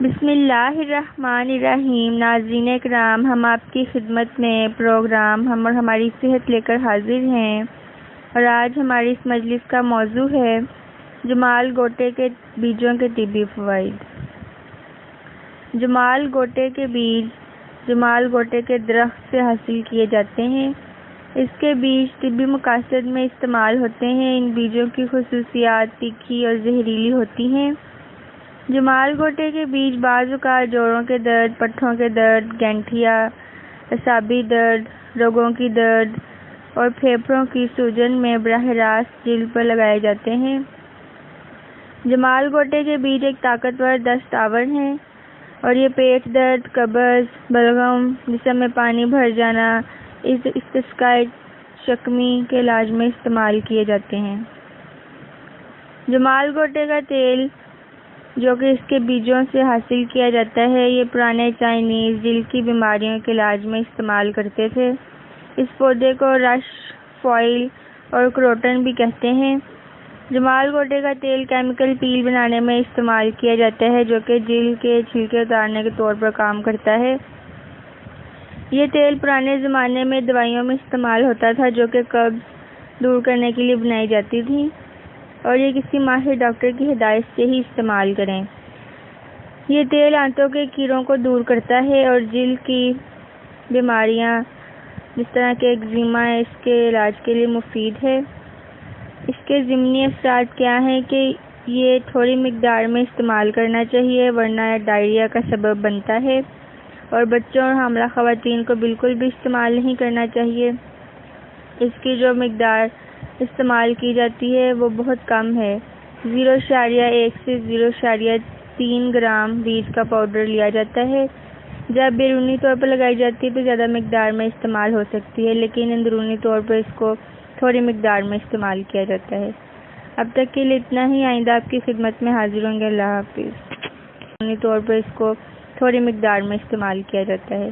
بسم اللہ الرحمن الرحیم۔ ناظرین اکرام، ہم آپ کی خدمت میں پروگرام ہم اور ہماری صحت لے کر حاضر ہیں، اور آج ہماری اس مجلس کا موضوع ہے جمال گوٹے کے بیجوں کے طبی فوائد۔ جمال گوٹے کے بیج جمال گوٹے کے درخت سے حاصل کیے جاتے ہیں۔ اس کے بیج طبی مقاصد میں استعمال ہوتے ہیں۔ ان بیجوں کی خصوصیات تیکھی اور زہریلی ہوتی ہیں۔ جمال گوٹے کے بیج بعض اوقات جوڑوں کے درد، پٹھوں کے درد، گینٹھیا، اعصابی درد، رگوں کی درد اور پھیپھڑوں کی سوجن میں براہ راست جلد پر لگائے جاتے ہیں۔ جمال گوٹے کے بیج ایک طاقتور دست آور ہیں اور یہ پیٹ درد، قبض، بلغم، جسم میں پانی بھر جانا، استسقاء شکمی کے علاج میں استعمال کیے جاتے ہیں۔ جمال گوٹے کا تیل جو کہ اس کے بیجوں سے حاصل کیا جاتا ہے، یہ پرانے چائنیز دل کی بیماریوں کے علاج میں استعمال کرتے تھے۔ اس پودے کو رش، فوائل اور کروٹن بھی کہتے ہیں۔ جمال گوٹے کا تیل کیمیکل پیل بنانے میں استعمال کیا جاتا ہے، جو کہ جلد کے چھلکے اتارنے کے طور پر کام کرتا ہے۔ یہ تیل پرانے زمانے میں دوائیوں میں استعمال ہوتا تھا، جو کہ قبض دور کرنے کے لیے بنائی جاتی تھی، اور یہ کسی ماہر ڈاکٹر کی ہدایت سے ہی استعمال کریں۔ یہ تیل آنتوں کے کیڑوں کو دور کرتا ہے اور جلد کی بیماریاں جس طرح کہ ایگزیما ہے، اس کے علاج کے لیے مفید ہے۔ اس کے ضمنی اثرات کیا ہیں کہ یہ تھوڑی مقدار میں استعمال کرنا چاہیے، ورنہ ڈائریا کا سبب بنتا ہے، اور بچوں اور حاملہ خواتین کو بالکل بھی استعمال نہیں کرنا چاہیے۔ اس کی جو مقدار استعمال کی جاتی ہے وہ بہت کم ہے۔ 0.1 سے 0.3 گرام بیج کا پاؤڈر لیا جاتا ہے۔ جب بیرونی طور پر لگائی جاتی ہے تو زیادہ مقدار میں استعمال ہو سکتی ہے، لیکن اندرونی طور پر اس کو تھوڑی مقدار میں استعمال کیا جاتا ہے۔ اب تک کے لیے اتنا ہی۔ آئندہ آپ کی خدمت میں حاضر ہوں گے۔ اللہ حافظ۔ اندرونی طور پر اس کو تھوڑی مقدار میں استعمال کیا جاتا ہے۔